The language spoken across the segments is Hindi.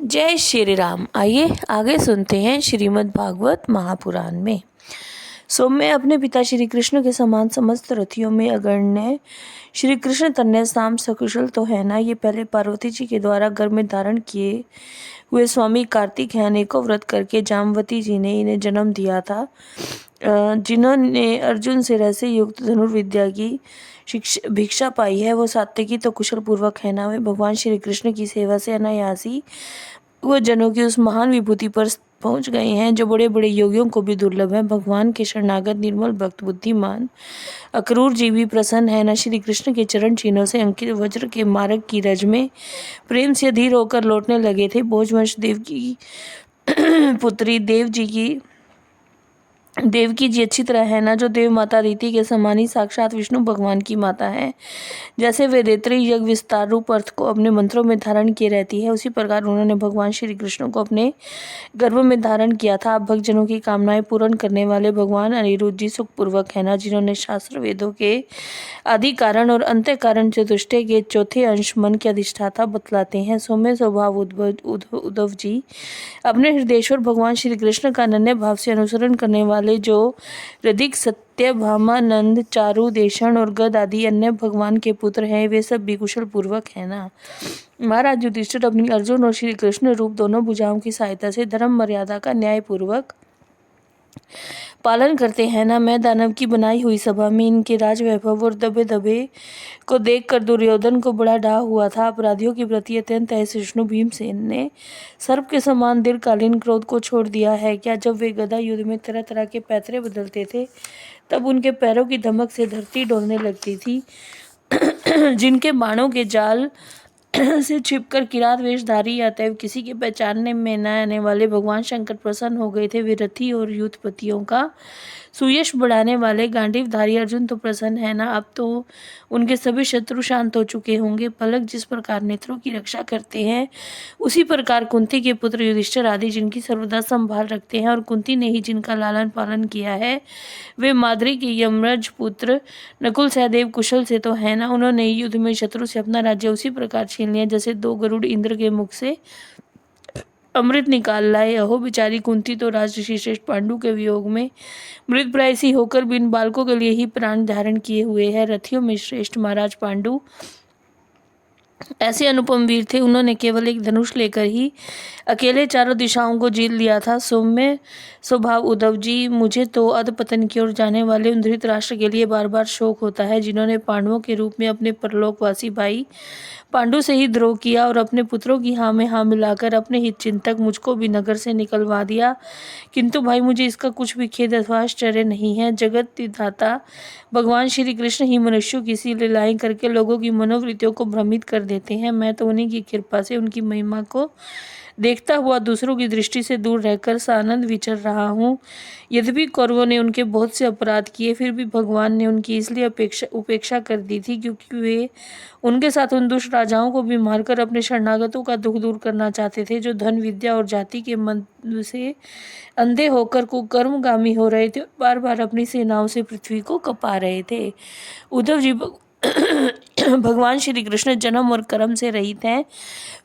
जय श्री राम। आइए आगे सुनते हैं श्रीमद् भागवत महापुराण में। सौम्य अपने पिता श्री कृष्ण के समान समस्त रथियों में अग्रण्य श्री कृष्ण तन्य नाम सकुशल तो है ना। ये पहले पार्वती जी के द्वारा गर्भ में धारण किए हुए स्वामी कार्तिक हैं। अनेकों व्रत करके जामवती जी ने इन्हें जन्म दिया था, जिन्होंने अर्जुन से रहस्य युक्त धनुर्विद्या की भिक्षा पाई है। वो सात्विकी तो कुशल पूर्वक है ना। वे भगवान श्री कृष्ण की सेवा से अनायासी वो जनों की उस महान विभूति पर पहुंच गए हैं जो बड़े बड़े योगियों को भी दुर्लभ है। भगवान के शरणागत निर्मल भक्त बुद्धिमान अक्रूर जी भी प्रसन्न है न। श्री कृष्ण के चरण चिन्हों से अंकित वज्र के मार्ग की रज में प्रेम से अधीर होकर लौटने लगे थे। भोजवंश देव की पुत्री देवकी जी अच्छी तरह है ना, जो देव माता रीति के समान ही साक्षात विष्णु भगवान की माता है। जैसे वेदेत्री यज्ञ विस्तार रूप अर्थ को अपने मंत्रों में धारण किए रहती है, उसी प्रकार उन्होंने भगवान श्री कृष्ण को अपने गर्भ में धारण किया था। आप भक्तजनों की कामनाएं पूर्ण करने वाले भगवान अनिरुद्ध जी सुखपूर्वक है ना, जिन्होंने शास्त्र वेदों के आदि कारण और अंत्य कारण चतुष्टय के चौथे अंश मन के अधिष्ठाता बतलाते हैं। सौम्य स्वभाव उद्धव जी अपने हृदयेश्वर भगवान श्री कृष्ण का अनन्य भाव से अनुसरण करने वाले जो ऋदिक सत्य भामानंद चारु देशण और गद आदि अन्य भगवान के पुत्र हैं, वे सब भी कुशल पूर्वक है ना। महाराज युधिष्ठिर अपनी अर्जुन और श्री कृष्ण रूप दोनों भुजाओं की सहायता से धर्म मर्यादा का न्याय पूर्वक पालन करते हैं ना। मैं दानव की बनाई हुई सभा में इनके राज वैभव और दबे दबे को देखकर दुर्योधन को बड़ा डाह हुआ था। अपराधियों के प्रति अत्यंत असहिष्णु भीमसेन ने सर्प के समान दीर्घकालीन क्रोध को छोड़ दिया है क्या। जब वे गदा युद्ध में तरह तरह के पैतरे बदलते थे, तब उनके पैरों की धमक से धरती डोलने लगती थी। जिनके बाणों के जाल से छिपकर किरात वेशधारी अतएव किसी के पहचानने में न आने वाले भगवान शंकर प्रसन्न हो गए थे। वे रथी और युद्धपतियों का सुयश बढ़ाने वाले गांडीवधारी अर्जुन तो प्रसन्न है ना। अब तो उनके सभी शत्रु शांत हो चुके होंगे। पलक जिस प्रकार नेत्रों की रक्षा करते हैं, उसी प्रकार कुंती के पुत्र युधिष्ठिर आदि जिनकी सर्वदा संभाल रखते हैं, और कुंती ने ही जिनका लालन पालन किया है, वे माद्री के यमराज पुत्र नकुल सहदेव कुशल से तो है ना। उन्होंने युद्ध में शत्रु से अपना राज्य उसी प्रकार छीन लिया जैसे दो गरुड़ इंद्र के मुख से अमृत निकाल लाए। अहो बेचारी कुंती तो राजऋषि श्रेष्ठ पांडु के वियोग में मृत प्रायसी होकर बिन बालकों के लिए ही प्राण धारण किए हुए है। रथियों में श्रेष्ठ महाराज पांडु ऐसे अनुपम वीर थे, उन्होंने केवल एक धनुष लेकर ही अकेले चारों दिशाओं को जीत लिया था। सौम्य स्वभाव उद्धव जी, मुझे तो अधपतन की ओर जाने वाले उन धृतराष्ट्र के लिए बार बार शोक होता है, जिन्होंने पांडवों के रूप में अपने परलोकवासी भाई पांडु से ही द्रोह किया और अपने पुत्रों की हाँ में हाँ मिलाकर अपने हित चिंतक मुझको भी नगर से निकलवा दिया। किंतु भाई मुझे इसका कुछ भी खेद अथवा आश्चर्य नहीं है। जगत विधाता भगवान श्री कृष्ण ही मनुष्यों की सी लीलाएं करके लोगों की मनोवृत्तियों को भ्रमित कर देते हैं। मैं तो उन्हीं की कृपा से उनकी महिमा को देखता हुआ दूसरों की दृष्टि से दूर रहकर सानंद विचर रहा हूँ। यद्यपि कौरवों ने उनके बहुत से अपराध किए, फिर भी भगवान ने उनकी इसलिए उपेक्षा कर दी थी क्योंकि वे उनके साथ उन दुष्ट राजाओं को भी मारकर अपने शरणागतों का दुख दूर करना चाहते थे, जो धन विद्या और जाति के मन से अंधे होकर कुकर्मगामी हो रहे थे, बार बार अपनी सेनाओं से पृथ्वी को कपा रहे थे। उद्धव जी भगवान श्री कृष्ण जन्म और कर्म से रहित हैं,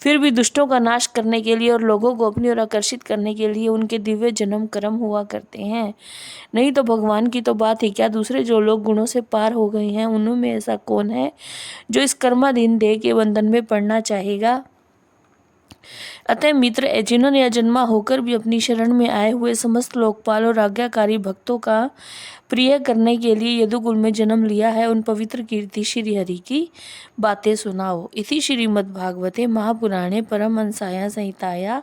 फिर भी दुष्टों का नाश करने के लिए और लोगों को अपनी ओर आकर्षित करने के लिए उनके दिव्य जन्म कर्म हुआ करते हैं। नहीं तो भगवान की तो बात ही क्या, दूसरे जो लोग गुणों से पार हो गए हैं, उनमें ऐसा कौन है जो इस कर्माधीन देह के बंधन में पड़ना चाहेगा। अतः मित्र, जिन्होंने अजन्मा होकर भी अपनी शरण में आए हुए समस्त लोकपाल और आज्ञाकारी भक्तों का प्रिय करने के लिए यदुकुल में जन्म लिया है, उन पवित्र कीर्ति श्री हरि की बातें सुनाओ। इति श्रीमद्भागवते महापुराणे परमहंसायां संहितायां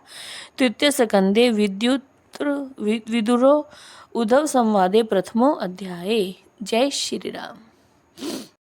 तृतीय स्कंदे विदुरो उद्धव संवादे प्रथमो अध्याये। जय श्री राम।